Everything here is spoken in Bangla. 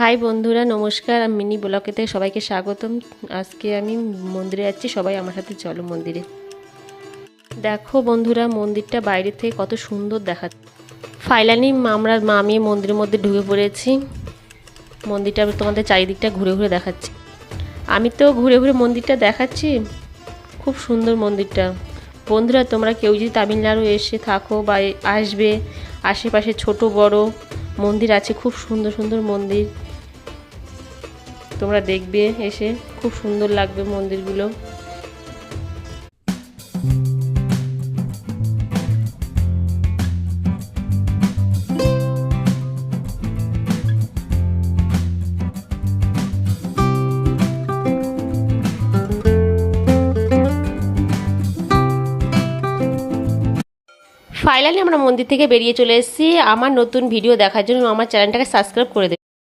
হাই বন্ধুরা, নমস্কার। আমি মিনি ব্লকেতে সবাইকে স্বাগতম। আজকে আমি মন্দিরে যাচ্ছি, সবাই আমার সাথে চলো মন্দিরে। দেখো বন্ধুরা, মন্দিরটা বাইরে থেকে কত সুন্দর দেখাচ্ছে। ফাইনালি আমরা আমি মন্দিরের মধ্যে ঢুকে পড়েছি। মন্দিরটা তোমাদের চারিদিকটা ঘুরে ঘুরে দেখাচ্ছি। আমি তো ঘুরে ঘুরে মন্দিরটা দেখাচ্ছি, খুব সুন্দর মন্দিরটা। বন্ধুরা, তোমরা কেউ যদি তামিলনাড়ু এসে থাকো বা আসবে, আশেপাশে ছোট বড় মন্দির আছে, খুব সুন্দর সুন্দর মন্দির তোমরা দেখবে, এসে খুব সুন্দর লাগবে মন্দিরগুলো। ফাইনালি আমরা মন্দির থেকে বেরিয়ে চলে এসেছি। আমার নতুন ভিডিও দেখার জন্য আমার চ্যানেলটাকে সাবস্ক্রাইব করে দেবে।